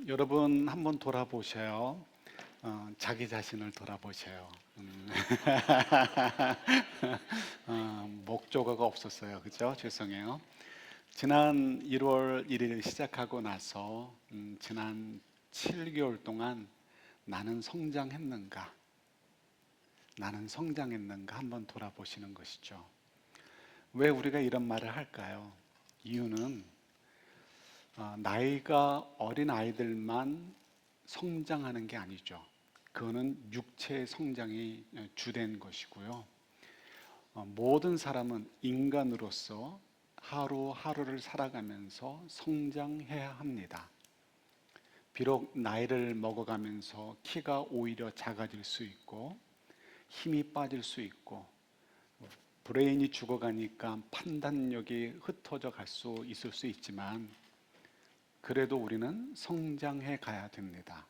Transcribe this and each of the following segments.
여러분 한번 돌아보셔요. 자기 자신을 돌아보셔요. 목조가가 없었어요. 그죠? 죄송해요. 지난 1월 1일 시작하고 나서 지난 7개월 동안 나는 성장했는가? 나는 성장했는가? 한번 돌아보시는 것이죠. 왜 우리가 이런 말을 할까요? 이유는 나이가 어린 아이들만 성장하는 게 아니죠. 그거는 육체의 성장이 주된 것이고요. 모든 사람은 인간으로서 하루하루를 살아가면서 성장해야 합니다. 비록 나이를 먹어가면서 키가 오히려 작아질 수 있고 힘이 빠질 수 있고 브레인이 죽어가니까 판단력이 흩어져 갈 수 있을 수 있지만 그래도 우리는 성장해 가야 됩니다.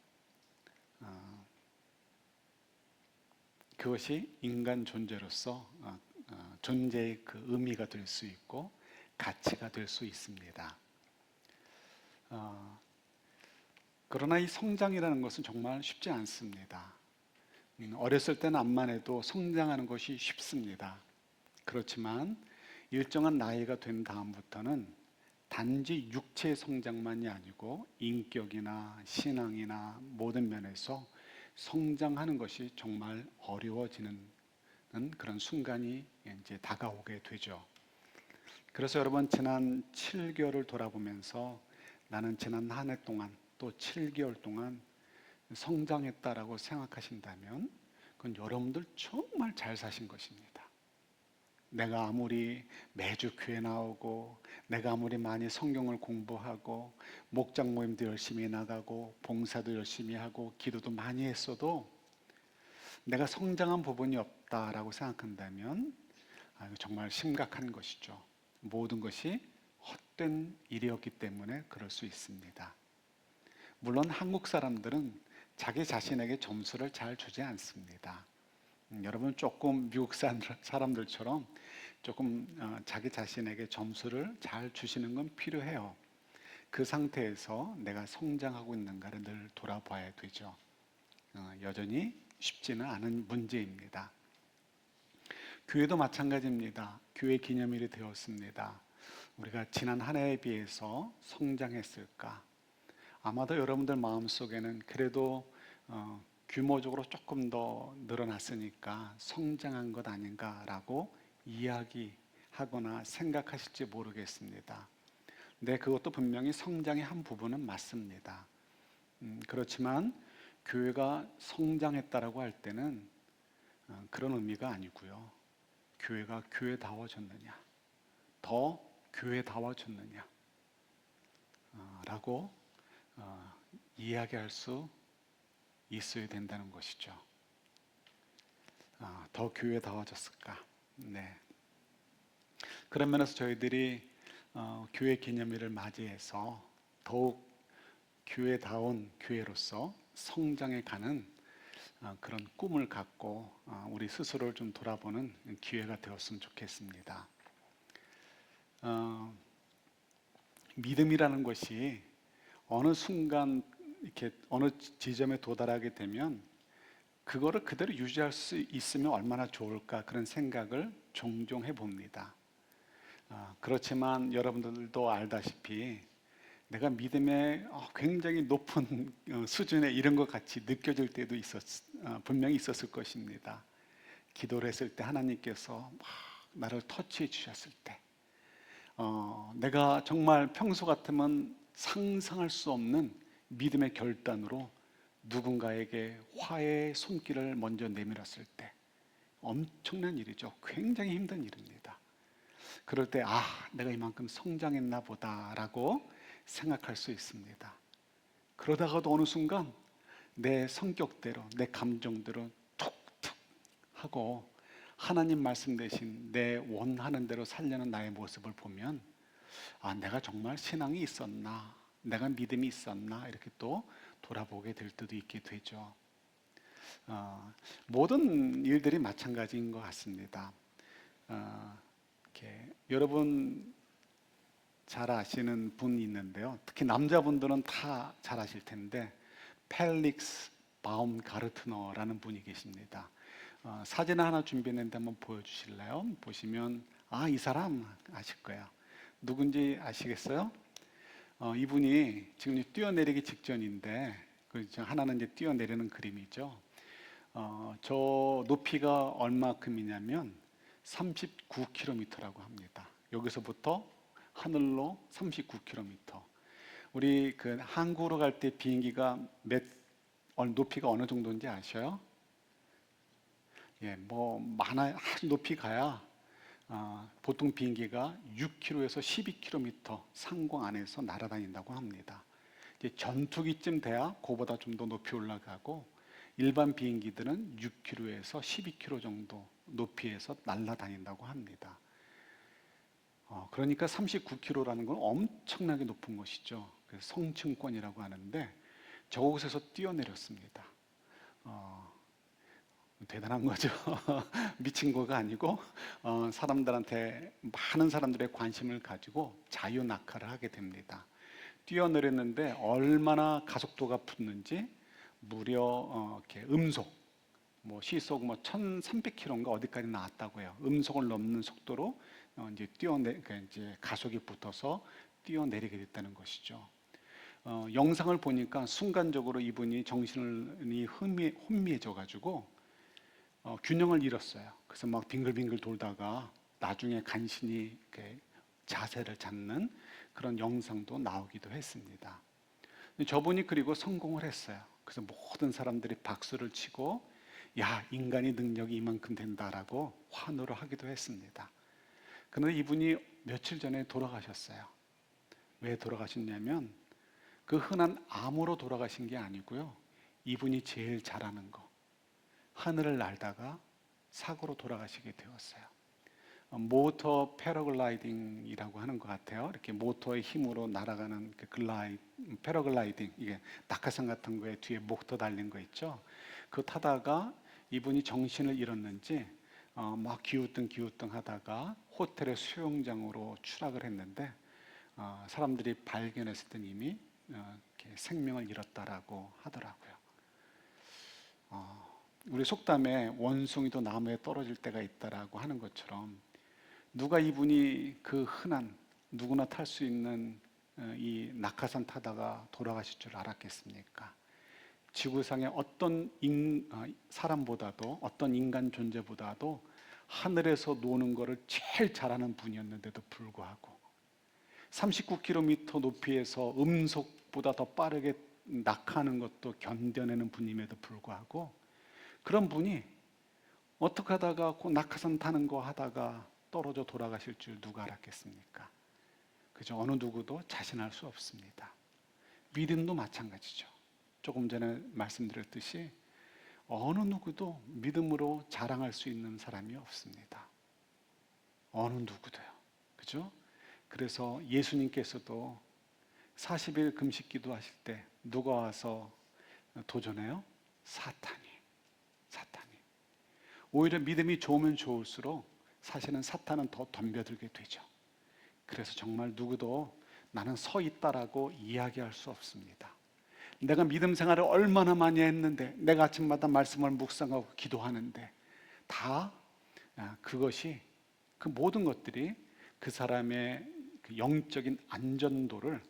그것이 인간 존재로서 존재의 그 의미가 될 수 있고 가치가 될 수 있습니다. 그러나 이 성장이라는 것은 정말 쉽지 않습니다. 어렸을 때는 암만 해도 성장하는 것이 쉽습니다. 그렇지만 일정한 나이가 된 다음부터는 단지 육체의 성장만이 아니고 인격이나 신앙이나 모든 면에서 성장하는 것이 정말 어려워지는 그런 순간이 이제 다가오게 되죠. 그래서 여러분 지난 7개월을 돌아보면서 나는 지난 한 해 동안 또 7개월 동안 성장했다라고 생각하신다면 그건 여러분들 정말 잘 사신 것입니다. 내가 아무리 매주 교회 나오고 내가 아무리 많이 성경을 공부하고 목장 모임도 열심히 나가고 봉사도 열심히 하고 기도도 많이 했어도 내가 성장한 부분이 없다라고 생각한다면 정말 심각한 것이죠. 모든 것이 헛된 일이었기 때문에 그럴 수 있습니다. 물론 한국 사람들은 자기 자신에게 점수를 잘 주지 않습니다. 여러분 조금 미국 사람들처럼 조금 자기 자신에게 점수를 잘 주시는 건 필요해요. 그 상태에서 내가 성장하고 있는가를 늘 돌아봐야 되죠. 여전히 쉽지는 않은 문제입니다. 교회도 마찬가지입니다. 교회 기념일이 되었습니다. 우리가 지난 한 해에 비해서 성장했을까? 아마도 여러분들 마음속에는 그래도 규모적으로 조금 더 늘어났으니까 성장한 것 아닌가라고 이야기하거나 생각하실지 모르겠습니다. 네, 그것도 분명히 성장의 한 부분은 맞습니다. 그렇지만 교회가 성장했다라고 할 때는 그런 의미가 아니고요. 교회가 교회다워졌느냐, 더 교회다워졌느냐 라고 이야기할 수 있어야 된다는 것이죠. 더 교회다워졌을까? 네. 그런 면에서 저희들이 교회 기념일을 맞이해서 더욱 교회다운 교회로서 성장해 가는 그런 꿈을 갖고 우리 스스로를 좀 돌아보는 기회가 되었으면 좋겠습니다. 믿음이라는 것이 어느 순간 이렇게 어느 지점에 도달하게 되면 그거를 그대로 유지할 수 있으면 얼마나 좋을까 그런 생각을 종종 해봅니다. 그렇지만 여러분들도 알다시피 내가 믿음의 굉장히 높은 수준에 이른 것 같이 느껴질 때도 분명히 있었을 것입니다. 기도를 했을 때 하나님께서 막 나를 터치해 주셨을 때 내가 정말 평소 같으면 상상할 수 없는 믿음의 결단으로 누군가에게 화해의 손길을 먼저 내밀었을 때 엄청난 일이죠. 굉장히 힘든 일입니다. 그럴 때 내가 이만큼 성장했나 보다라고 생각할 수 있습니다. 그러다가도 어느 순간 내 성격대로 내 감정대로 툭툭 하고 하나님 말씀 대신 내 원하는 대로 살려는 나의 모습을 보면 내가 정말 신앙이 있었나, 내가 믿음이 있었나 이렇게 또 돌아보게 될 때도 있게 되죠. 모든 일들이 마찬가지인 것 같습니다. 여러분 잘 아시는 분이 있는데요. 특히 남자분들은 다 잘 아실 텐데 펠릭스 바움가르트너라는 분이 계십니다. 사진 하나 준비했는데 한번 보여주실래요? 보시면 이 사람 아실 거예요. 누군지 아시겠어요? 이분이 지금 뛰어내리기 직전인데 하나는 이제 뛰어내리는 그림이죠. 저 높이가 얼마큼이냐면 39km라고 합니다. 여기서부터 하늘로 39km. 우리 그 항구로 갈 때 비행기가 높이가 어느 정도인지 아셔요? 예, 뭐 아주 높이 가야 보통 비행기가 6km에서 12km 상공 안에서 날아다닌다고 합니다. 이제 전투기쯤 돼야 그보다 좀 더 높이 올라가고 일반 비행기들은 6km에서 12km 정도 높이에서 날아다닌다고 합니다. 그러니까 39km라는 건 엄청나게 높은 것이죠. 그래서 성층권이라고 하는데 저곳에서 뛰어내렸습니다. 대단한 거죠. 미친 거가 아니고 사람들한테 많은 사람들의 관심을 가지고 자유 낙하를 하게 됩니다. 뛰어내렸는데 얼마나 가속도가 붙는지 무려 이렇게 음속, 시속 1,300km인가 어디까지 나왔다고 해요. 음속을 넘는 속도로 이제 가속이 붙어서 뛰어내리게 됐다는 것이죠. 영상을 보니까 순간적으로 이분이 정신이 혼미해져 가지고 균형을 잃었어요. 그래서 막 빙글빙글 돌다가 나중에 간신히 자세를 잡는 그런 영상도 나오기도 했습니다. 저분이 그리고 성공을 했어요. 그래서 모든 사람들이 박수를 치고 야, 인간의 능력이 이만큼 된다라고 환호를 하기도 했습니다. 그런데 이분이 며칠 전에 돌아가셨어요. 왜 돌아가셨냐면 그 흔한 암으로 돌아가신 게 아니고요. 이분이 제일 잘하는 거, 하늘을 날다가 사고로 돌아가시게 되었어요. 모터 패러글라이딩이라고 하는 것 같아요. 이렇게 모터의 힘으로 날아가는 패러글라이딩, 이게 낙하산 같은 거에 뒤에 목터 달린 거 있죠. 그거 타다가 이분이 정신을 잃었는지 막 기우뚱 하다가 호텔의 수영장으로 추락을 했는데 사람들이 발견했을 때 이미 이렇게 생명을 잃었다라고 하더라고요. 우리 속담에 원숭이도 나무에 떨어질 때가 있다라고 하는 것처럼 누가 이분이 그 흔한 누구나 탈 수 있는 이 낙하산 타다가 돌아가실 줄 알았겠습니까? 지구상의 어떤 사람보다도 어떤 인간 존재보다도 하늘에서 노는 것을 제일 잘하는 분이었는데도 불구하고 39km 높이에서 음속보다 더 빠르게 낙하하는 것도 견뎌내는 분임에도 불구하고 그런 분이 어떻게 하다가 그 낙하산 타는 거 하다가 떨어져 돌아가실 줄 누가 알았겠습니까? 그죠? 어느 누구도 자신할 수 없습니다. 믿음도 마찬가지죠. 조금 전에 말씀드렸듯이 어느 누구도 믿음으로 자랑할 수 있는 사람이 없습니다. 어느 누구도요. 그죠? 그래서 예수님께서도 40일 금식 기도하실 때 누가 와서 도전해요? 사탄이. 오히려 믿음이 좋으면 좋을수록 사실은 사탄은 더 덤벼들게 되죠. 그래서 정말 누구도 나는 서 있다라고 이야기할 수 없습니다. 내가 믿음 생활을 얼마나 많이 했는데 내가 아침마다 말씀을 묵상하고 기도하는데 다 그것이 그 모든 것들이 그 사람의 그 영적인 안전도를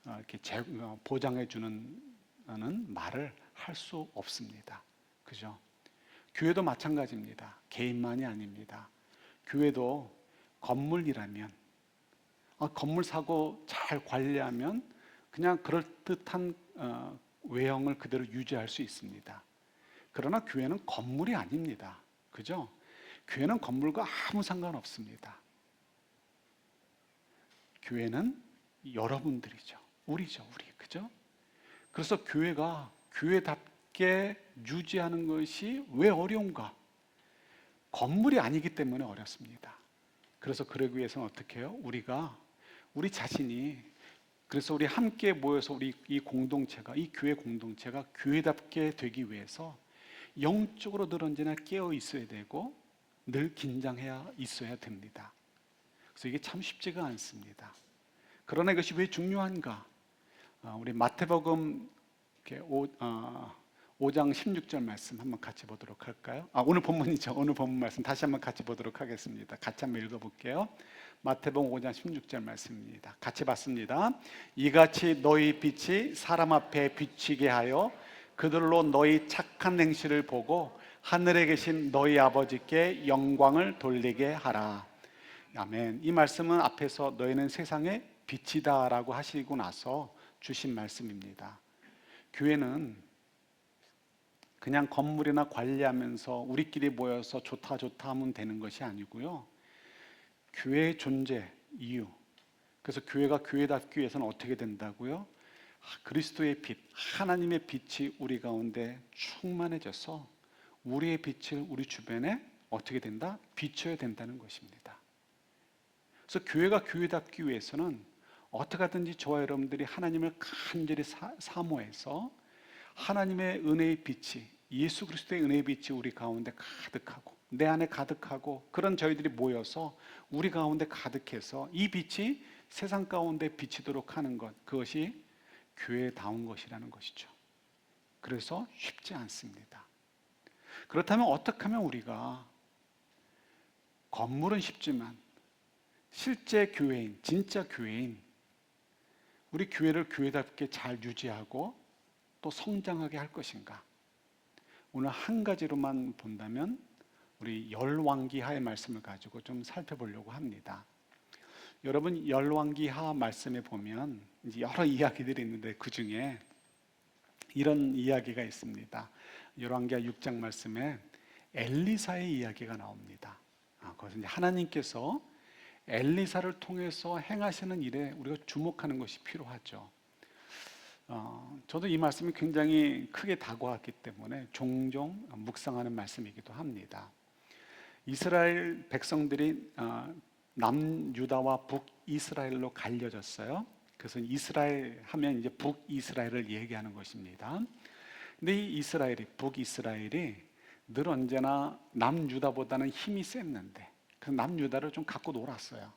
이렇게 보장해 주는 말을 할 수 없습니다. 그죠? 교회도 마찬가지입니다. 개인만이 아닙니다. 교회도 건물이라면 건물 사고 잘 관리하면 그냥 그럴듯한 외형을 그대로 유지할 수 있습니다. 그러나 교회는 건물이 아닙니다. 그죠? 교회는 건물과 아무 상관없습니다. 교회는 여러분들이죠. 우리죠, 우리. 그죠? 그래서 교회가 교회답게 유지하는 것이 왜 어려운가? 건물이 아니기 때문에 어렵습니다. 그래서 그러기 위해서는 어떻게 해요? 우리 자신이 그래서 우리 함께 모여서 우리 이 공동체가 이 교회 공동체가 교회답게 되기 위해서 영적으로 늘 언제나 깨어 있어야 되고 늘 긴장해야 있어야 됩니다. 그래서 이게 참 쉽지가 않습니다. 그러나 이것이 왜 중요한가? 우리 마태복음 5장 16절 말씀 한번 같이 보도록 할까요? 오늘 본문이죠. 오늘 본문 말씀 다시 한번 같이 보도록 하겠습니다. 같이 한번 읽어볼게요. 마태복음 5장 16절 말씀입니다. 같이 봤습니다. 이같이 너희 빛이 사람 앞에 비치게 하여 그들로 너희 착한 행실을 보고 하늘에 계신 너희 아버지께 영광을 돌리게 하라. 아멘. 이 말씀은 앞에서 너희는 세상의 빛이다 라고 하시고 나서 주신 말씀입니다. 교회는 그냥 건물이나 관리하면서 우리끼리 모여서 좋다 좋다 하면 되는 것이 아니고요. 교회의 존재, 이유. 그래서 교회가 교회답기 위해서는 어떻게 된다고요? 그리스도의 빛, 하나님의 빛이 우리 가운데 충만해져서 우리의 빛을 우리 주변에 어떻게 된다? 비춰야 된다는 것입니다. 그래서 교회가 교회답기 위해서는 어떻게 하든지 저와 여러분들이 하나님을 간절히 사모해서 하나님의 은혜의 빛이, 예수 그리스도의 은혜의 빛이 우리 가운데 가득하고 내 안에 가득하고 그런 저희들이 모여서 우리 가운데 가득해서 이 빛이 세상 가운데 비치도록 하는 것, 그것이 교회다운 것이라는 것이죠. 그래서 쉽지 않습니다. 그렇다면 어떻게 하면 우리가 건물은 쉽지만 실제 교회인, 진짜 교회인 우리 교회를 교회답게 잘 유지하고 또 성장하게 할 것인가? 오늘 한 가지로만 본다면 우리 열왕기하의 말씀을 가지고 좀 살펴보려고 합니다. 여러분 열왕기하 말씀에 보면 이제 여러 이야기들이 있는데 그 중에 이런 이야기가 있습니다. 열왕기하 6장 말씀에 엘리사의 이야기가 나옵니다. 그것은 이제 하나님께서 엘리사를 통해서 행하시는 일에 우리가 주목하는 것이 필요하죠. 저도 이 말씀이 굉장히 크게 다가왔기 때문에 종종 묵상하는 말씀이기도 합니다. 이스라엘 백성들이 남유다와 북이스라엘로 갈려졌어요. 그래서 이스라엘 하면 이제 북이스라엘을 얘기하는 것입니다. 근데 이 이스라엘이, 북이스라엘이 늘 언제나 남유다보다는 힘이 셌는데 그 남유다를 좀 갖고 놀았어요.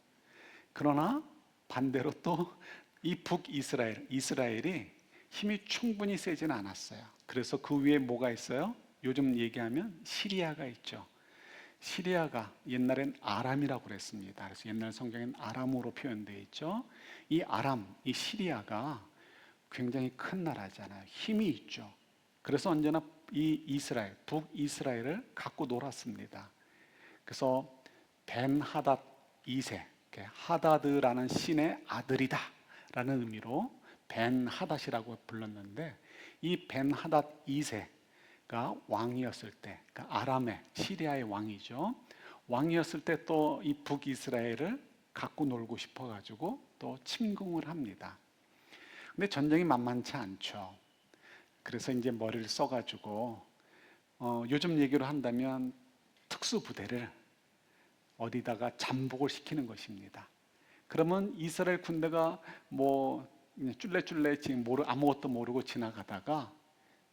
그러나 반대로 또 이 북이스라엘, 이스라엘이 힘이 충분히 세지는 않았어요. 그래서 그 위에 뭐가 있어요? 요즘 얘기하면 시리아가 있죠. 시리아가 옛날엔 아람이라고 그랬습니다. 그래서 옛날 성경엔 아람으로 표현되어 있죠. 이 아람, 이 시리아가 굉장히 큰 나라잖아요. 힘이 있죠. 그래서 언제나 이 이스라엘, 북이스라엘을 갖고 놀았습니다. 그래서 벤하닷 2세, 하다드라는 신의 아들이다 라는 의미로 벤하닷이라고 불렀는데 이 벤하닷 2세가 왕이었을 때, 그러니까 아람의 시리아의 왕이죠. 왕이었을 때 또 이 북이스라엘을 갖고 놀고 싶어가지고 또 침공을 합니다. 근데 전쟁이 만만치 않죠. 그래서 이제 머리를 써가지고 요즘 얘기로 한다면 특수부대를 어디다가 잠복을 시키는 것입니다. 그러면 이스라엘 군대가 뭐 쫄래쫄래 지금 아무것도 모르고 지나가다가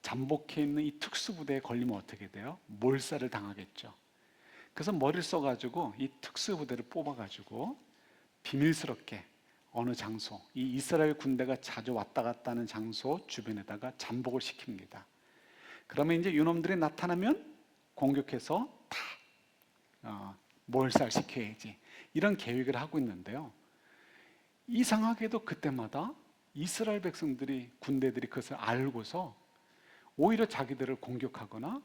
잠복해 있는 이 특수부대에 걸리면 어떻게 돼요? 몰살을 당하겠죠. 그래서 머리를 써가지고 이 특수부대를 뽑아가지고 비밀스럽게 어느 장소, 이 이스라엘 군대가 자주 왔다 갔다 하는 장소 주변에다가 잠복을 시킵니다. 그러면 이제 이놈들이 나타나면 공격해서 다 몰살시켜야지, 이런 계획을 하고 있는데요. 이상하게도 그때마다 이스라엘 백성들이, 군대들이 그것을 알고서 오히려 자기들을 공격하거나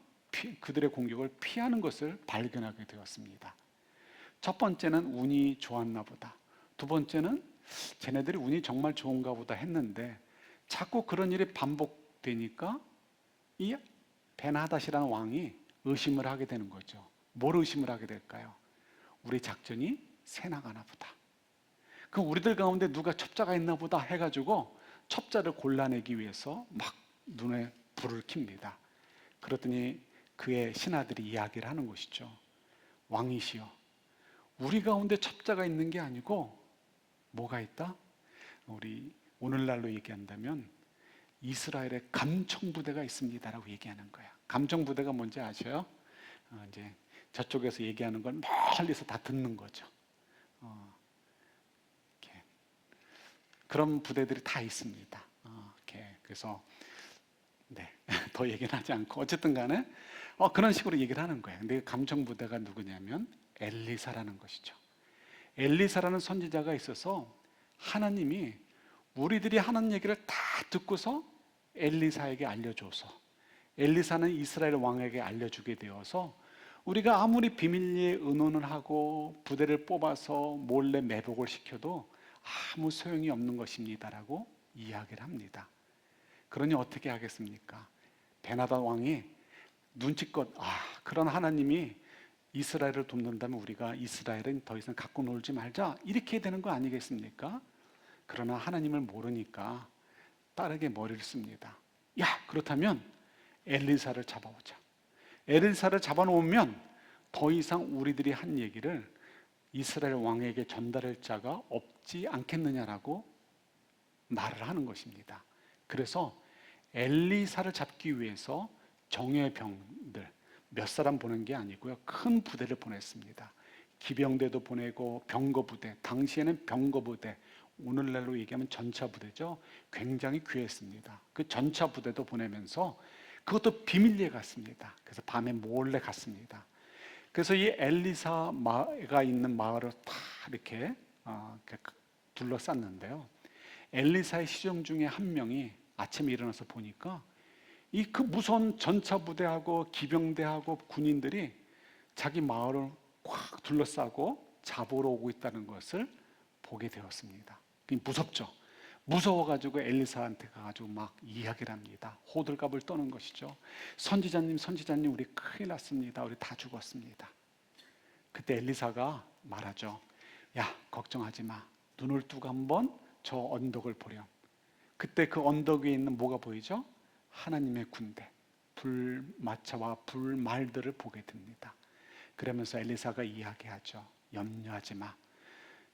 그들의 공격을 피하는 것을 발견하게 되었습니다. 첫 번째는 운이 좋았나 보다. 두 번째는 쟤네들이 운이 정말 좋은가 보다 했는데 자꾸 그런 일이 반복되니까 이 벤하닷이라는 왕이 의심을 하게 되는 거죠. 뭘 의심을 하게 될까요? 우리 작전이 새나가나 보다. 그 우리들 가운데 누가 첩자가 있나 보다 해가지고 첩자를 골라내기 위해서 막 눈에 불을 켭니다. 그러더니 그의 신하들이 이야기를 하는 것이죠. 왕이시여, 우리 가운데 첩자가 있는 게 아니고 뭐가 있다? 우리 오늘날로 얘기한다면 이스라엘의 감청부대가 있습니다라고 얘기하는 거야. 감청부대가 뭔지 아셔요? 이제 저쪽에서 얘기하는 걸 멀리서 다 듣는 거죠. 그런 부대들이 다 있습니다. 그래서 네, 더 얘기는 하지 않고 어쨌든 간에 그런 식으로 얘기를 하는 거예요. 근데 감청 부대가 누구냐면 엘리사라는 것이죠. 엘리사라는 선지자가 있어서 하나님이 우리들이 하는 얘기를 다 듣고서 엘리사에게 알려줘서 엘리사는 이스라엘 왕에게 알려주게 되어서 우리가 아무리 비밀리에 의논을 하고 부대를 뽑아서 몰래 매복을 시켜도 아무 소용이 없는 것입니다라고 이야기를 합니다. 그러니 어떻게 하겠습니까? 베나다 왕이 눈치껏 그런 하나님이 이스라엘을 돕는다면 우리가 이스라엘은 더 이상 갖고 놀지 말자 이렇게 되는 거 아니겠습니까? 그러나 하나님을 모르니까 딸에게 머리를 씁니다. 야, 그렇다면 엘리사를 잡아오자. 엘리사를 잡아놓으면 더 이상 우리들이 한 얘기를 이스라엘 왕에게 전달할 자가 없지 않겠느냐라고 말을 하는 것입니다. 그래서 엘리사를 잡기 위해서 정예병들 몇 사람 보낸 게 아니고요, 큰 부대를 보냈습니다. 기병대도 보내고 병거부대, 당시에는 병거부대, 오늘날로 얘기하면 전차부대죠. 굉장히 귀했습니다. 그 전차부대도 보내면서 그것도 비밀리에 갔습니다. 그래서 밤에 몰래 갔습니다. 그래서 이 엘리사가 있는 마을을 다 이렇게 둘러쌌는데요. 엘리사의 시종 중에 한 명이 아침에 일어나서 보니까 이 그 무서운 전차부대하고 기병대하고 군인들이 자기 마을을 꽉 둘러싸고 잡으러 오고 있다는 것을 보게 되었습니다. 무섭죠. 무서워가지고 엘리사한테 가가지고 막 이야기를 합니다. 호들갑을 떠는 것이죠. 선지자님, 우리 큰일 났습니다. 우리 다 죽었습니다. 그때 엘리사가 말하죠. 야, 걱정하지 마. 눈을 뜨고 한번 저 언덕을 보렴. 그때 그 언덕 위에 있는 뭐가 보이죠? 하나님의 군대, 불마차와 불말들을 보게 됩니다. 그러면서 엘리사가 이야기하죠. 염려하지 마.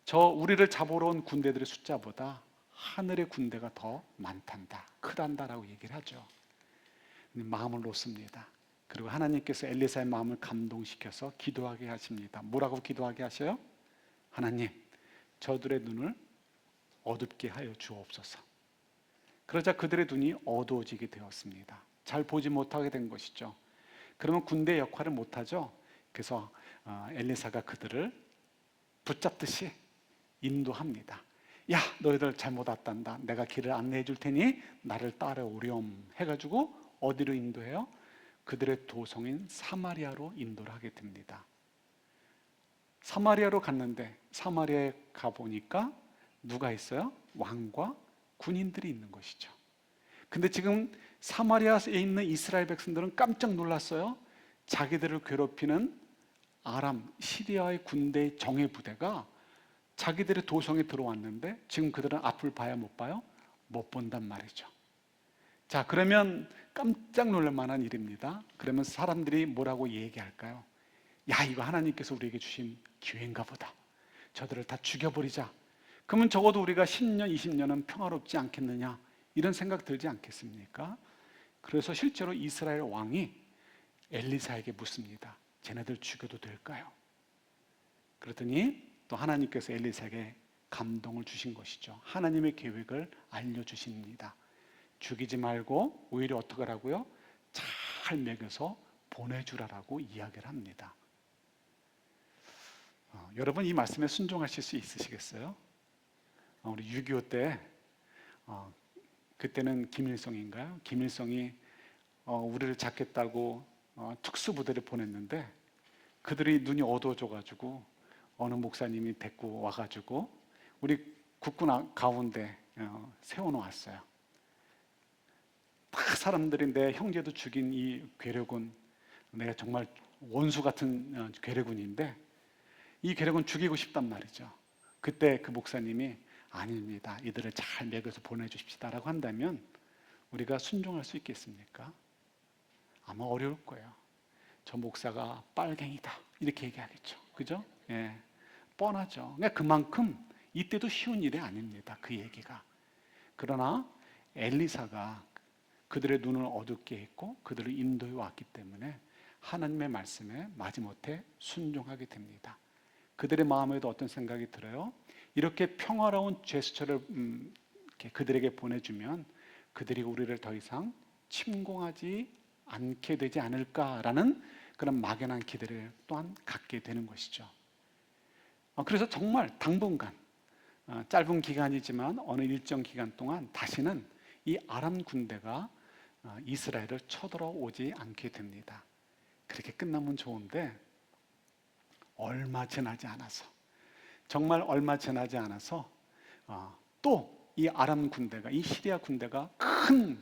저 우리를 잡으러 온 군대들의 숫자보다 하늘의 군대가 더 많단다, 크단다라고 얘기를 하죠. 마음을 놓습니다. 그리고 하나님께서 엘리사의 마음을 감동시켜서 기도하게 하십니다. 뭐라고 기도하게 하셔요? 하나님, 저들의 눈을 어둡게 하여 주옵소서. 그러자 그들의 눈이 어두워지게 되었습니다. 잘 보지 못하게 된 것이죠. 그러면 군대 역할을 못하죠. 그래서 엘리사가 그들을 붙잡듯이 인도합니다. 야, 너희들 잘못 왔단다. 내가 길을 안내해 줄 테니 나를 따라오렴 해가지고 어디로 인도해요? 그들의 도성인 사마리아로 인도를 하게 됩니다. 사마리아로 갔는데 사마리아에 가보니까 누가 있어요? 왕과 군인들이 있는 것이죠. 근데 지금 사마리아에 있는 이스라엘 백성들은 깜짝 놀랐어요. 자기들을 괴롭히는 아람, 시리아의 군대의 정예 부대가 자기들의 도성에 들어왔는데 지금 그들은 앞을 봐야 못 봐요? 못 본단 말이죠. 자, 그러면 깜짝 놀랄 만한 일입니다. 그러면 사람들이 뭐라고 얘기할까요? 야, 이거 하나님께서 우리에게 주신 기회인가 보다. 저들을 다 죽여버리자. 그러면 적어도 우리가 10년, 20년은 평화롭지 않겠느냐, 이런 생각 들지 않겠습니까? 그래서 실제로 이스라엘 왕이 엘리사에게 묻습니다. 쟤네들 죽여도 될까요? 그랬더니 또 하나님께서 엘리사에게 감동을 주신 것이죠. 하나님의 계획을 알려주십니다. 죽이지 말고 오히려 어떻게 하라고요? 잘 먹여서 보내주라라고 이야기를 합니다. 여러분, 이 말씀에 순종하실 수 있으시겠어요? 우리 6.25 때 그때는 김일성인가요? 김일성이 우리를 잡겠다고 특수부대를 보냈는데 그들이 눈이 어두워져가지고 어느 목사님이 데리고 와가지고 우리 국군 가운데 세워놓았어요. 다 사람들이 내 형제도 죽인 이 괴뢰군, 내가 정말 원수 같은 괴뢰군인데 이 괴뢰군 죽이고 싶단 말이죠. 그때 그 목사님이 아닙니다, 이들을 잘 먹여서 보내주십시다라고 한다면 우리가 순종할 수 있겠습니까? 아마 어려울 거예요. 저 목사가 빨갱이다 이렇게 얘기하겠죠. 그죠? 예, 뻔하죠. 그러니까 그만큼 이때도 쉬운 일이 아닙니다, 그 얘기가. 그러나 엘리사가 그들의 눈을 어둡게 했고 그들을 인도해 왔기 때문에 하나님의 말씀에 마지못해 순종하게 됩니다. 그들의 마음에도 어떤 생각이 들어요? 이렇게 평화로운 제스처를 이렇게 그들에게 보내주면 그들이 우리를 더 이상 침공하지 않게 되지 않을까라는 그런 막연한 기대를 또한 갖게 되는 것이죠. 그래서 정말 당분간 짧은 기간이지만 어느 일정 기간 동안 다시는 이 아람 군대가 이스라엘을 쳐들어오지 않게 됩니다. 그렇게 끝나면 좋은데 얼마 지나지 않아서, 정말 얼마 지나지 않아서 또 이 아람 군대가, 이 시리아 군대가 큰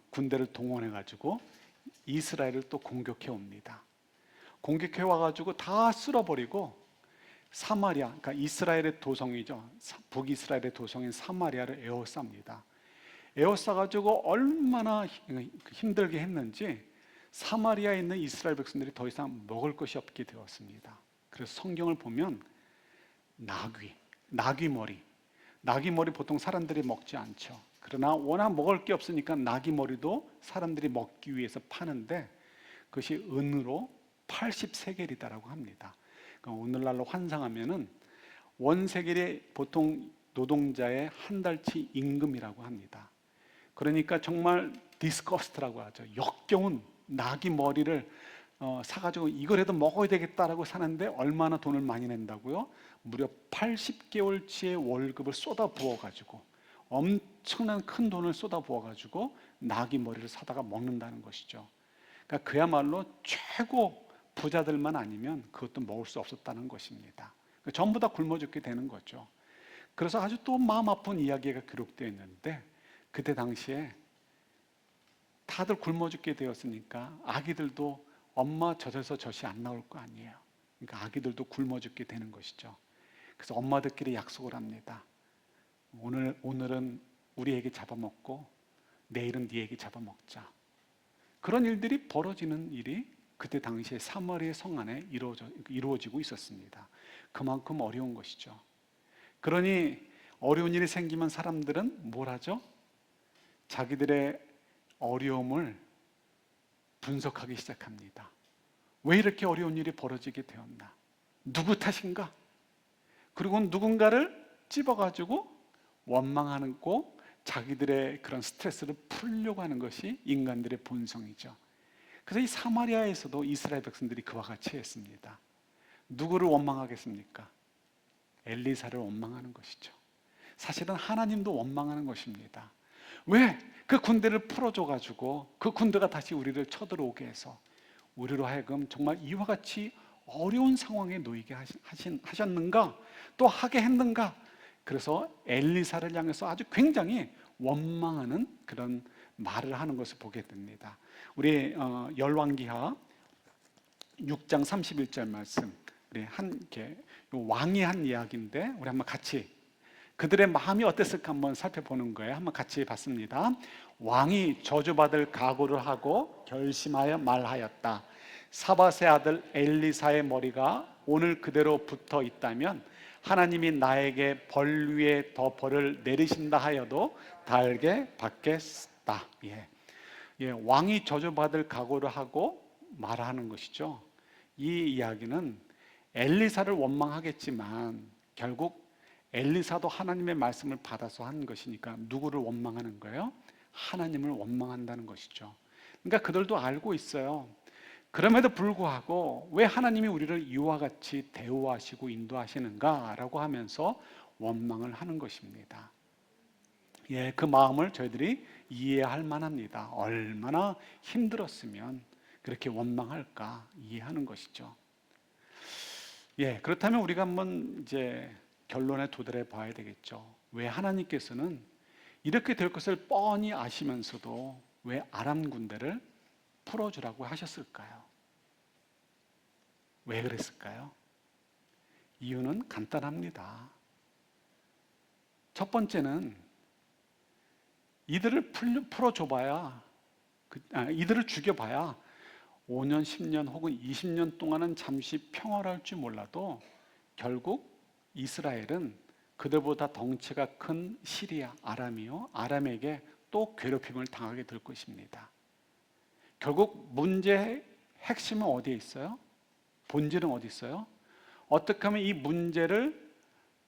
군대를 동원해 가지고 이스라엘을 또 공격해 옵니다. 공격해 와가지고 다 쓸어버리고 사마리아, 그러니까 이스라엘의 도성이죠, 북이스라엘의 도성인 사마리아를 에워쌉니다. 에워싸가지고 얼마나 힘들게 했는지 사마리아에 있는 이스라엘 백성들이 더 이상 먹을 것이 없게 되었습니다. 그래서 성경을 보면 나귀 머리 보통 사람들이 먹지 않죠. 그러나 워낙 먹을 게 없으니까 나귀 머리도 사람들이 먹기 위해서 파는데 그것이 은으로 80세겔이다라고 합니다. 그러니까 오늘날로 환상하면은 원세겔이 보통 노동자의 한 달치 임금이라고 합니다. 그러니까 정말 디스커스트라고 하죠. 역겨운 나귀 머리를 사가지고 이거라도 먹어야 되겠다라고 사는데 얼마나 돈을 많이 낸다고요? 무려 80개월치의 월급을 쏟아 부어가지고 엄청난 큰 돈을 쏟아 부어가지고 나귀 머리를 사다가 먹는다는 것이죠. 그러니까 그야말로 최고 부자들만 아니면 그것도 먹을 수 없었다는 것입니다. 그러니까 전부 다 굶어 죽게 되는 거죠. 그래서 아주 또 마음 아픈 이야기가 기록되어 있는데 그때 당시에 다들 굶어 죽게 되었으니까 아기들도 엄마 젖에서 젖이 안 나올 거 아니에요. 그러니까 아기들도 굶어 죽게 되는 것이죠. 그래서 엄마들끼리 약속을 합니다. 오늘은 우리 애기 잡아먹고 내일은 네 애기 잡아먹자. 그런 일들이 벌어지는 일이 그때 당시에 사마리아 성 안에 이루어지고 있었습니다. 그만큼 어려운 것이죠. 그러니 어려운 일이 생기면 사람들은 뭘 하죠? 자기들의 어려움을 분석하기 시작합니다. 왜 이렇게 어려운 일이 벌어지게 되었나? 누구 탓인가? 그리고 누군가를 찝어가지고 원망하고 자기들의 그런 스트레스를 풀려고 하는 것이 인간들의 본성이죠. 그래서 이 사마리아에서도 이스라엘 백성들이 그와 같이 했습니다. 누구를 원망하겠습니까? 엘리사를 원망하는 것이죠. 사실은 하나님도 원망하는 것입니다. 왜? 그 군대를 풀어줘가지고 그 군대가 다시 우리를 쳐들어오게 해서 우리로 하여금 정말 이와 같이 어려운 상황에 놓이게 하셨는가? 또 하게 했는가? 그래서 엘리사를 향해서 아주 굉장히 원망하는 그런 말을 하는 것을 보게 됩니다. 우리 열왕기하 6장 31절 말씀, 우리 왕이 한 이야기인데 우리 한번 같이 그들의 마음이 어땠을까 한번 살펴보는 거예요. 한번 같이 봤습니다. 왕이 저주받을 각오를 하고 결심하여 말하였다. 사밧의 아들 엘리사의 머리가 오늘 그대로 붙어 있다면 하나님이 나에게 벌 위에 더 벌을 내리신다 하여도 달게 받겠다. 왕이 저주받을 각오를 하고 말하는 것이죠. 이 이야기는 엘리사를 원망하겠지만 결국 엘리사도 하나님의 말씀을 받아서 한 것이니까 누구를 원망하는 거예요? 하나님을 원망한다는 것이죠. 그러니까 그들도 알고 있어요. 그럼에도 불구하고 왜 하나님이 우리를 이와 같이 대우하시고 인도하시는가라고 하면서 원망을 하는 것입니다. 그 마음을 저희들이 이해할 만합니다. 얼마나 힘들었으면 그렇게 원망할까 이해하는 것이죠. 그렇다면 우리가 한번 이제 결론에 도달해 봐야 되겠죠. 왜 하나님께서는 이렇게 될 것을 뻔히 아시면서도 왜 아람 군대를 풀어주라고 하셨을까요? 왜 그랬을까요? 이유는 간단합니다. 첫 번째는 이들을 풀어줘봐야, 이들을 죽여봐야 5년, 10년 혹은 20년 동안은 잠시 평화로울 줄 몰라도 결국 이스라엘은 그들보다 덩치가 큰 시리아, 아람에게 또 괴롭힘을 당하게 될 것입니다. 결국 문제의 핵심은 어디에 있어요? 본질은 어디 있어요? 어떻게 하면 이 문제를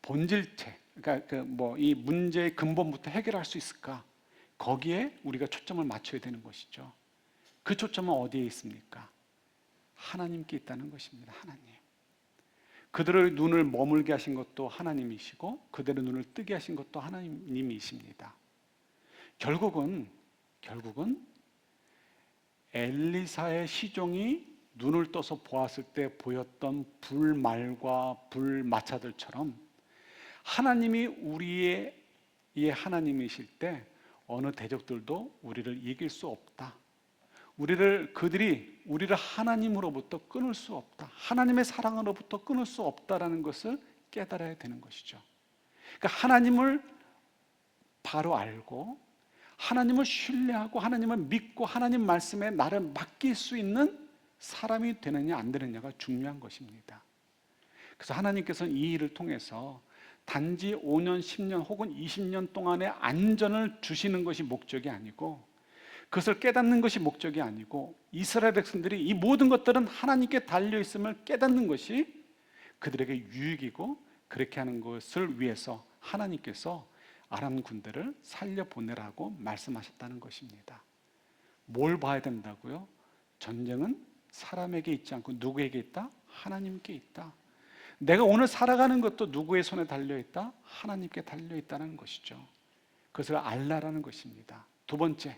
본질체, 그러니까 이 문제의 근본부터 해결할 수 있을까? 거기에 우리가 초점을 맞춰야 되는 것이죠. 그 초점은 어디에 있습니까? 하나님께 있다는 것입니다. 하나님. 그들의 눈을 머물게 하신 것도 하나님이시고 그들의 눈을 뜨게 하신 것도 하나님이십니다. 결국은 엘리사의 시종이 눈을 떠서 보았을 때 보였던 불말과 불마차들처럼 하나님이 우리의 하나님이실 때 어느 대적들도 우리를 이길 수 없다. 그들이 우리를 하나님으로부터 끊을 수 없다. 하나님의 사랑으로부터 끊을 수 없다라는 것을 깨달아야 되는 것이죠. 그러니까 하나님을 바로 알고 하나님을 신뢰하고 하나님을 믿고 하나님 말씀에 나를 맡길 수 있는 사람이 되느냐 안 되느냐가 중요한 것입니다. 그래서 하나님께서는 이 일을 통해서 단지 5년, 10년 혹은 20년 동안의 안전을 주시는 것이 목적이 아니고 그것을 깨닫는 것이 목적이 아니고 이스라엘 백성들이 이 모든 것들은 하나님께 달려있음을 깨닫는 것이 그들에게 유익이고 그렇게 하는 것을 위해서 하나님께서 아람 군대를 살려보내라고 말씀하셨다는 것입니다. 뭘 봐야 된다고요? 전쟁은 사람에게 있지 않고 누구에게 있다? 하나님께 있다. 내가 오늘 살아가는 것도 누구의 손에 달려있다? 하나님께 달려있다는 것이죠. 그것을 알라라는 것입니다. 두 번째,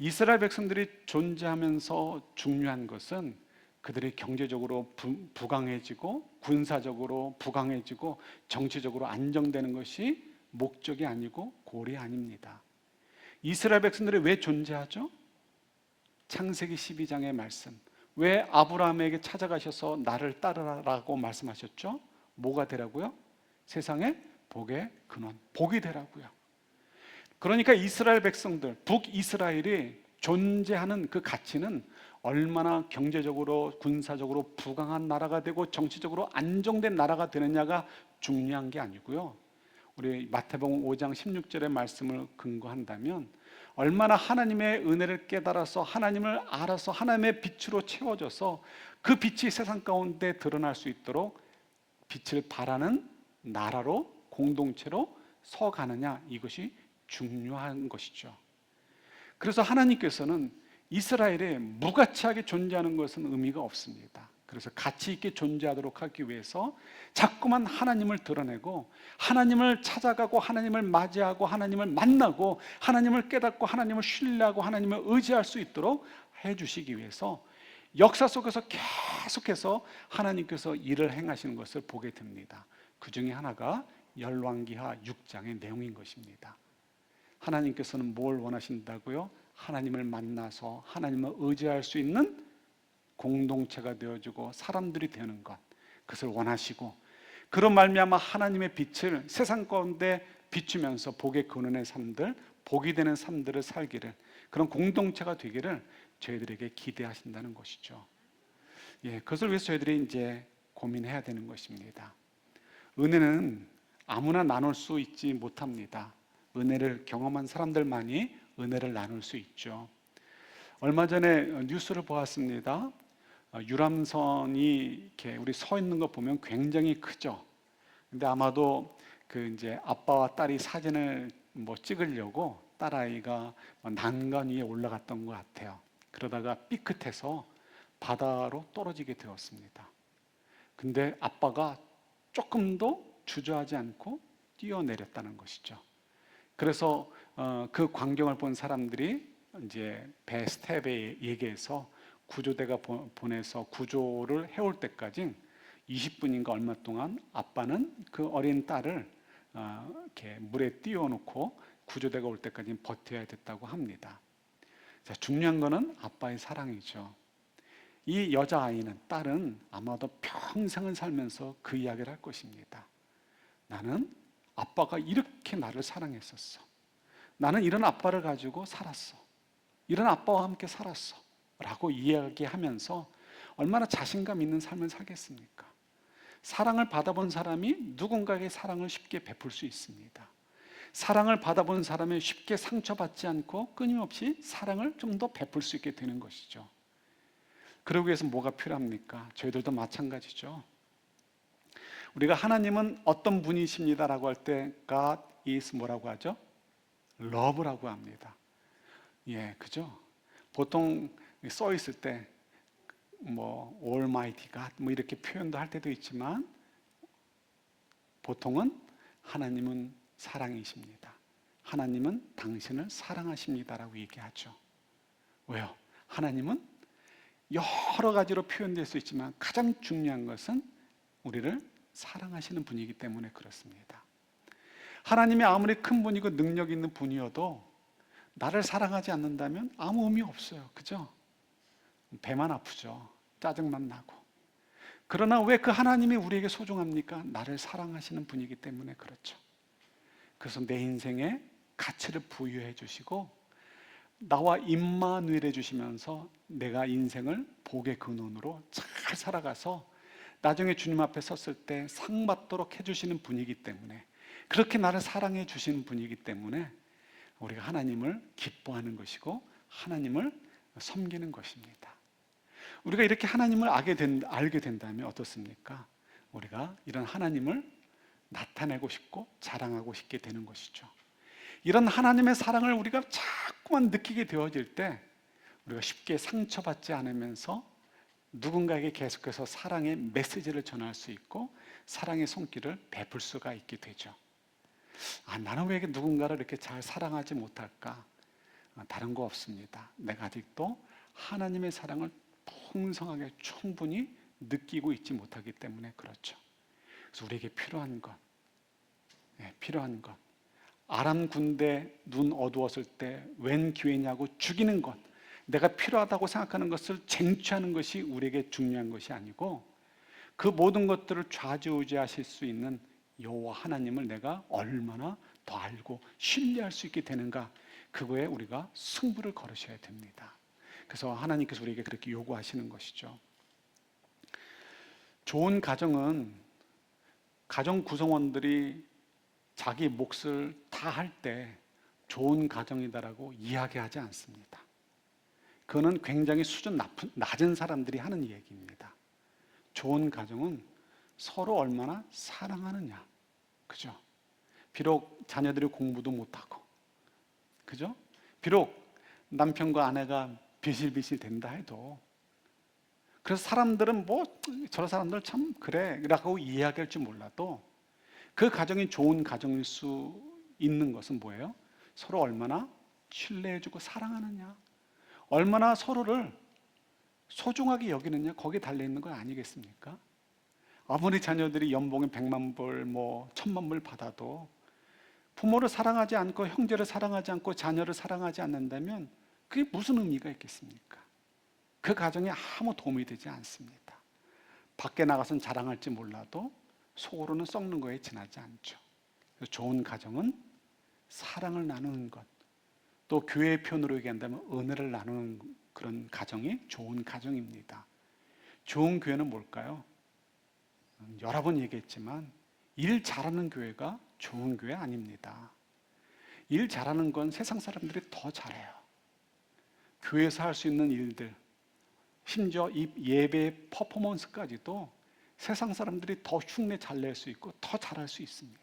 이스라엘 백성들이 존재하면서 중요한 것은 그들이 경제적으로 부강해지고 군사적으로 부강해지고 정치적으로 안정되는 것이 목적이 아니고 골이 아닙니다. 이스라엘 백성들이 왜 존재하죠? 창세기 12장의 말씀. 왜 아브라함에게 찾아가셔서 나를 따르라고 말씀하셨죠? 뭐가 되라고요? 세상의 복의 근원, 복이 되라고요. 그러니까 이스라엘 백성들, 북이스라엘이 존재하는 그 가치는 얼마나 경제적으로 군사적으로 부강한 나라가 되고 정치적으로 안정된 나라가 되느냐가 중요한 게 아니고요. 우리 마태복음 5장 16절의 말씀을 근거한다면 얼마나 하나님의 은혜를 깨달아서 하나님을 알아서 하나님의 빛으로 채워져서 그 빛이 세상 가운데 드러날 수 있도록 빛을 발하는 나라로 공동체로 서가느냐, 이것이 중요한 것이죠. 그래서 하나님께서는 이스라엘에 무가치하게 존재하는 것은 의미가 없습니다. 그래서 가치 있게 존재하도록 하기 위해서 자꾸만 하나님을 드러내고 하나님을 찾아가고 하나님을 맞이하고 하나님을 만나고 하나님을 깨닫고 하나님을 신뢰하고 하나님을 의지할 수 있도록 해주시기 위해서 역사 속에서 계속해서 하나님께서 일을 행하시는 것을 보게 됩니다. 그 중에 하나가 열왕기하 6장의 내용인 것입니다. 하나님께서는 뭘 원하신다고요? 하나님을 만나서 하나님을 의지할 수 있는 공동체가 되어주고 사람들이 되는 것, 그것을 원하시고 그런 말미암아 하나님의 빛을 세상 가운데 비추면서 복의 근원의 삶들, 복이 되는 삶들을 살기를, 그런 공동체가 되기를 저희들에게 기대하신다는 것이죠. 그것을 위해서 저희들이 이제 고민해야 되는 것입니다. 은혜는 아무나 나눌 수 있지 못합니다. 은혜를 경험한 사람들만이 은혜를 나눌 수 있죠. 얼마 전에 뉴스를 보았습니다. 유람선이 이렇게 우리 서 있는 거 보면 굉장히 크죠. 근데 아마도 그 이제 아빠와 딸이 사진을 찍으려고 딸아이가 난간 위에 올라갔던 것 같아요. 그러다가 삐끗해서 바다로 떨어지게 되었습니다. 근데 아빠가 조금도 주저하지 않고 뛰어내렸다는 것이죠. 그래서 그 광경을 본 사람들이 이제 배 스텝에 얘기해서 구조대가 보내서 구조를 해올 때까지 20분인가 얼마 동안 아빠는 그 어린 딸을 이렇게 물에 띄워놓고 구조대가 올 때까지 버텨야 됐다고 합니다. 자, 중요한 거는 아빠의 사랑이죠. 이 여자아이는, 딸은 아마도 평생을 살면서 그 이야기를 할 것입니다. 나는 아빠가 이렇게 나를 사랑했었어. 나는 이런 아빠를 가지고 살았어. 이런 아빠와 함께 살았어. 라고 이야기하면서 얼마나 자신감 있는 삶을 살겠습니까? 사랑을 받아본 사람이 누군가에게 사랑을 쉽게 베풀 수 있습니다. 사랑을 받아본 사람이 쉽게 상처받지 않고 끊임없이 사랑을 좀 더 베풀 수 있게 되는 것이죠. 그러기 위해서 뭐가 필요합니까? 저희들도 마찬가지죠. 우리가 하나님은 어떤 분이십니다라고 할 때 God is 뭐라고 하죠? Love라고 합니다. 예, 그죠? 보통 써 있을 때 뭐 Almighty God 뭐 이렇게 표현도 할 때도 있지만 보통은 하나님은 사랑이십니다. 하나님은 당신을 사랑하십니다라고 얘기하죠. 왜요? 하나님은 여러 가지로 표현될 수 있지만 가장 중요한 것은 우리를 사랑하시는 분이기 때문에 그렇습니다. 하나님이 아무리 큰 분이고 능력 있는 분이어도 나를 사랑하지 않는다면 아무 의미 없어요. 그죠? 배만 아프죠. 짜증만 나고. 그러나 왜 그 하나님이 우리에게 소중합니까? 나를 사랑하시는 분이기 때문에 그렇죠. 그래서 내 인생에 가치를 부여해 주시고 나와 임마누엘 해주시면서 내가 인생을 복의 근원으로 잘 살아가서 나중에 주님 앞에 섰을 때 상 받도록 해주시는 분이기 때문에, 그렇게 나를 사랑해 주시는 분이기 때문에 우리가 하나님을 기뻐하는 것이고 하나님을 섬기는 것입니다. 우리가 이렇게 하나님을 알게 된다면 어떻습니까? 우리가 이런 하나님을 나타내고 싶고 자랑하고 싶게 되는 것이죠. 이런 하나님의 사랑을 우리가 자꾸만 느끼게 되어질 때 우리가 쉽게 상처받지 않으면서 누군가에게 계속해서 사랑의 메시지를 전할 수 있고 사랑의 손길을 베풀 수가 있게 되죠. 나는 왜 누군가를 이렇게 잘 사랑하지 못할까? 다른 거 없습니다. 내가 아직도 하나님의 사랑을 풍성하게 충분히 느끼고 있지 못하기 때문에 그렇죠. 그래서 우리에게 필요한 것, 아람 군대 눈 어두웠을 때 웬 기회냐고 죽이는 것, 내가 필요하다고 생각하는 것을 쟁취하는 것이 우리에게 중요한 것이 아니고 그 모든 것들을 좌지우지하실 수 있는 여호와 하나님을 내가 얼마나 더 알고 신뢰할 수 있게 되는가, 그거에 우리가 승부를 걸으셔야 됩니다. 그래서 하나님께서 우리에게 그렇게 요구하시는 것이죠. 좋은 가정은 가정 구성원들이 자기 몫을 다 할 때 좋은 가정이다라고 이야기하지 않습니다. 그거는 굉장히 수준 낮은 사람들이 하는 얘기입니다. 좋은 가정은 서로 얼마나 사랑하느냐. 그죠? 비록 자녀들이 공부도 못하고, 그죠? 비록 남편과 아내가 비실비실 된다 해도, 그래서 사람들은 저 사람들 참 그래 라고 이야기할 줄 몰라도 그 가정이 좋은 가정일 수 있는 것은 뭐예요? 서로 얼마나 신뢰해주고 사랑하느냐, 얼마나 서로를 소중하게 여기느냐, 거기에 달려있는 거 아니겠습니까? 아무리 자녀들이 연봉이 100만 불, 1000만 불 받아도 부모를 사랑하지 않고 형제를 사랑하지 않고 자녀를 사랑하지 않는다면 그게 무슨 의미가 있겠습니까? 그 가정에 아무 도움이 되지 않습니다. 밖에 나가서는 자랑할지 몰라도 속으로는 썩는 거에 지나지 않죠. 좋은 가정은 사랑을 나누는 것, 또 교회의 표현으로 얘기한다면 은혜를 나누는 그런 가정이 좋은 가정입니다. 좋은 교회는 뭘까요? 여러 번 얘기했지만 일 잘하는 교회가 좋은 교회 아닙니다. 일 잘하는 건 세상 사람들이 더 잘해요. 교회에서 할 수 있는 일들, 심지어 이 예배의 퍼포먼스까지도 세상 사람들이 더 흉내 잘 낼 수 있고 더 잘할 수 있습니다.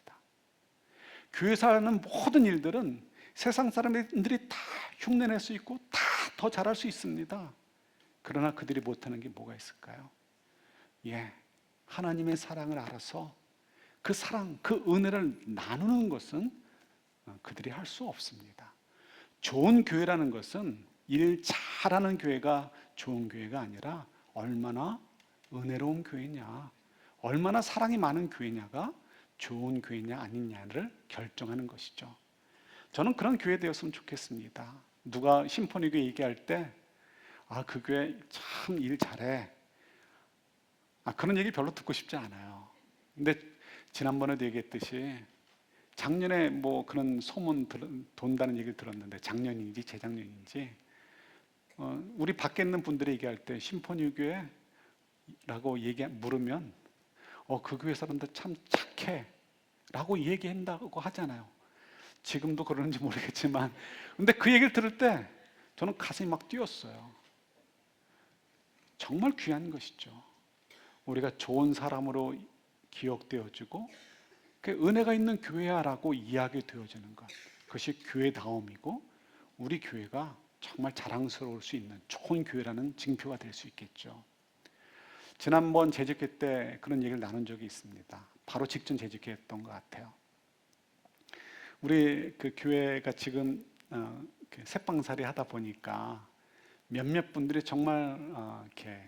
교회에서 하는 모든 일들은 세상 사람들이 다 흉내낼 수 있고 다 더 잘할 수 있습니다. 그러나 그들이 못하는 게 뭐가 있을까요? 하나님의 사랑을 알아서 그 사랑, 그 은혜를 나누는 것은 그들이 할 수 없습니다. 좋은 교회라는 것은 일 잘하는 교회가 좋은 교회가 아니라 얼마나 은혜로운 교회냐, 얼마나 사랑이 많은 교회냐가 좋은 교회냐 아니냐를 결정하는 것이죠. 저는 그런 교회 되었으면 좋겠습니다. 누가 심포니교 얘기할 때 그 교회 참 일 잘해, 그런 얘기 별로 듣고 싶지 않아요. 근데 지난번에도 얘기했듯이 작년에 그런 소문 돈다는 얘기를 들었는데, 작년인지 재작년인지 우리 밖에 있는 분들이 얘기할 때 심포니교회라고 물으면 그 교회 사람들 참 착해 라고 얘기한다고 하잖아요. 지금도 그러는지 모르겠지만, 근데 그 얘기를 들을 때 저는 가슴이 막 뛰었어요. 정말 귀한 것이죠. 우리가 좋은 사람으로 기억되어지고 그 은혜가 있는 교회야라고 이야기되어지는 것, 그것이 교회다움이고 우리 교회가 정말 자랑스러울 수 있는 좋은 교회라는 징표가 될 수 있겠죠. 지난번 재직회 때 그런 얘기를 나눈 적이 있습니다. 바로 직전 재직회였던 것 같아요. 우리 그 교회가 지금 새빵살이 하다 보니까 몇몇 분들이 정말 이렇게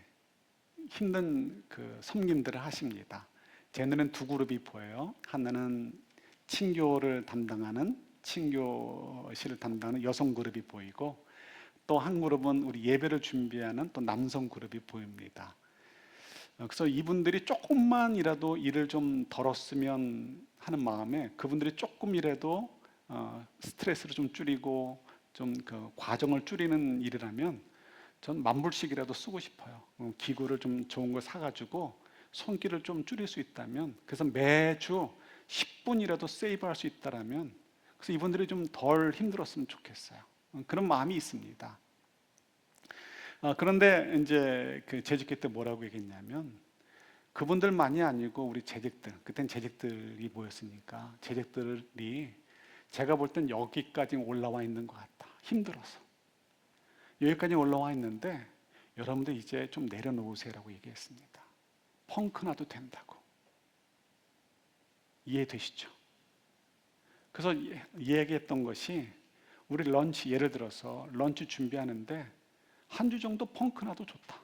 힘든 그 섬김들을 하십니다. 제 눈엔 두 그룹이 보여요. 하나는 친교를 담당하는 친교실을 담당하는 여성 그룹이 보이고 또 한 그룹은 우리 예배를 준비하는 또 남성 그룹이 보입니다. 그래서 이분들이 조금만이라도 일을 좀 덜었으면 하는 마음에 그분들이 조금이라도 스트레스를 좀 줄이고 좀 그 과정을 줄이는 일을 하면 전 만불씩이라도 쓰고 싶어요. 기구를 좀 좋은 걸 사가지고 손길을 좀 줄일 수 있다면, 그래서 매주 10분이라도 세이브할 수 있다라면, 그래서 이분들이 좀 덜 힘들었으면 좋겠어요. 그런 마음이 있습니다. 그런데 이제 그 재직회 때 뭐라고 얘기했냐면, 그분들만이 아니고 우리 재직들, 그땐 재직들이 모였으니까 재직들이 제가 볼 땐 여기까지 올라와 있는 것 같다. 힘들어서 여기까지 올라와 있는데 여러분들 이제 좀 내려놓으세요라고 얘기했습니다. 펑크 나도 된다고. 이해되시죠? 그래서 얘기했던 것이 우리 런치, 예를 들어서 런치 준비하는데 한 주 정도 펑크 나도 좋다.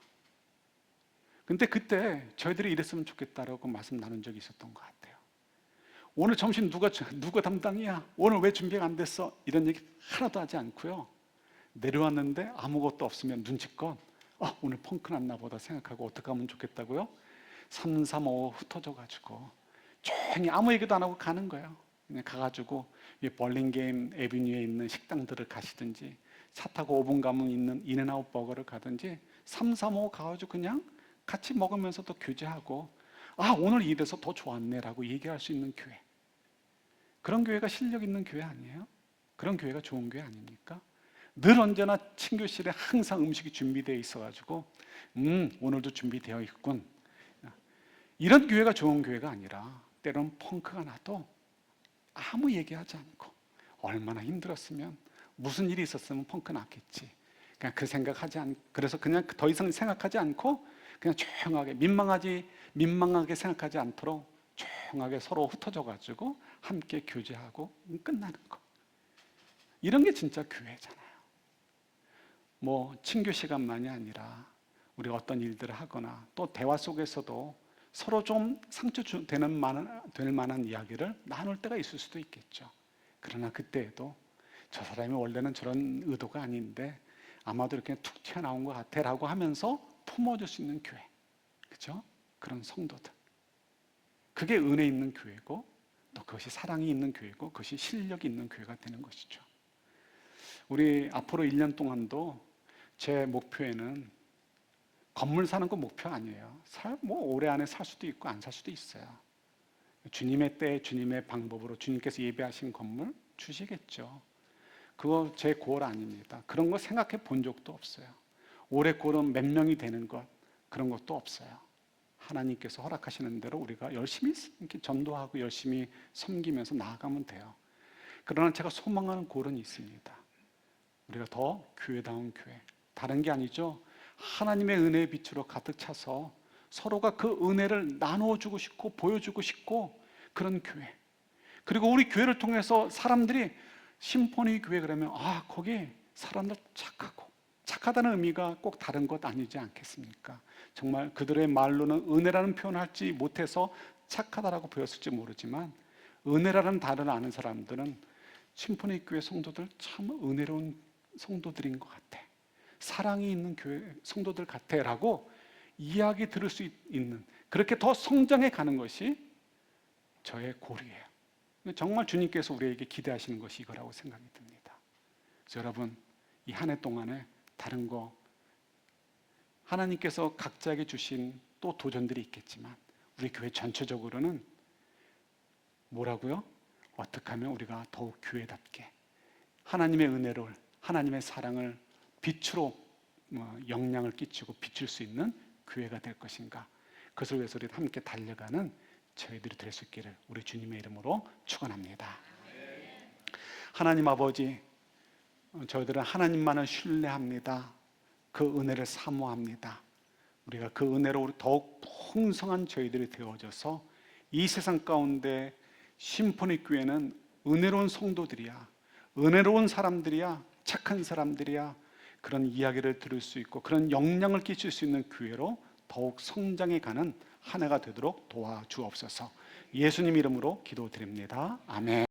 근데 그때 저희들이 이랬으면 좋겠다라고 말씀 나눈 적이 있었던 것 같아요. 오늘 점심 누가 담당이야? 오늘 왜 준비가 안 됐어? 이런 얘기 하나도 하지 않고요. 내려왔는데 아무것도 없으면 눈치껏 오늘 펑크 났나 보다 생각하고 어떻게 하면 좋겠다고요? 3, 3, 5 흩어져 가지고 조용히 아무 얘기도 안 하고 가는 거예요. 그냥 가가지고 벌링게임 애비뉴에 있는 식당들을 가시든지 차 타고 5분 가면 있는 인앤아웃 버거를 가든지 3, 3, 5 가가지고 그냥 같이 먹으면서도 교제하고 오늘 이래서 더 좋았네 라고 얘기할 수 있는 교회, 그런 교회가 실력 있는 교회 아니에요? 그런 교회가 좋은 교회 아닙니까? 늘 언제나 친교실에 항상 음식이 준비되어 있어가지고 오늘도 준비되어 있군, 이런 교회가 좋은 교회가 아니라 때로는 펑크가 나도 아무 얘기하지 않고 얼마나 힘들었으면 무슨 일이 있었으면 펑크 났겠지, 그냥 그 생각하지 않고, 그래서 그냥 더 이상 생각하지 않고 그냥 조용하게 민망하게 생각하지 않도록 조용하게 서로 흩어져 가지고 함께 교제하고 끝나는 거, 이런 게 진짜 교회잖아요. 뭐 친교 시간만이 아니라 우리 어떤 일들을 하거나 또 대화 속에서도 서로 좀 될 만한 이야기를 나눌 때가 있을 수도 있겠죠. 그러나 그때에도 저 사람이 원래는 저런 의도가 아닌데 아마도 이렇게 툭 튀어나온 것 같아 라고 하면서 품어줄 수 있는 교회, 그렇죠? 그런 성도들, 그게 은혜 있는 교회고 또 그것이 사랑이 있는 교회고 그것이 실력이 있는 교회가 되는 것이죠. 우리 앞으로 1년 동안도 제 목표에는 건물 사는 거 목표 아니에요. 올해 안에 살 수도 있고 안 살 수도 있어요. 주님의 때, 주님의 방법으로 주님께서 예배하신 건물 주시겠죠. 그거 제 골 아닙니다. 그런 거 생각해 본 적도 없어요. 올해 골은 몇 명이 되는 것, 그런 것도 없어요. 하나님께서 허락하시는 대로 우리가 열심히 이렇게 전도하고 열심히 섬기면서 나아가면 돼요. 그러나 제가 소망하는 골은 있습니다. 우리가 더 교회다운 교회, 다른 게 아니죠. 하나님의 은혜의 빛으로 가득 차서 서로가 그 은혜를 나누어주고 싶고 보여주고 싶고 그런 교회, 그리고 우리 교회를 통해서 사람들이 심포니 교회 그러면 거기 사람들 착하다는 의미가 꼭 다른 것 아니지 않겠습니까? 정말 그들의 말로는 은혜라는 표현을 하지 못해서 착하다라고 보였을지 모르지만 은혜라는 단어를 아는 사람들은 심포니 교회 성도들 참 은혜로운 성도들인 것 같아, 사랑이 있는 교회 성도들 같아 라고 이야기 들을 수 있는, 그렇게 더 성장해 가는 것이 저의 골이에요. 정말 주님께서 우리에게 기대하시는 것이 이거라고 생각이 듭니다. 그래서 여러분, 이 한 해 동안에 다른 거 하나님께서 각자에게 주신 또 도전들이 있겠지만 우리 교회 전체적으로는 뭐라고요? 어떻게 하면 우리가 더욱 교회답게 하나님의 은혜를, 하나님의 사랑을 빛으로 영향을 끼치고 비출 수 있는 교회가 될 것인가, 그것을 위해서 우리 함께 달려가는 저희들이 될 수 있기를 우리 주님의 이름으로 축원합니다. 하나님 아버지, 저희들은 하나님만을 신뢰합니다. 그 은혜를 사모합니다. 우리가 그 은혜로 더욱 풍성한 저희들이 되어져서 이 세상 가운데 심포니 교회는 은혜로운 성도들이야, 은혜로운 사람들이야, 착한 사람들이야, 그런 이야기를 들을 수 있고 그런 영향을 끼칠 수 있는 교회로 더욱 성장해 가는 한 해가 되도록 도와주옵소서. 예수님 이름으로 기도드립니다. 아멘.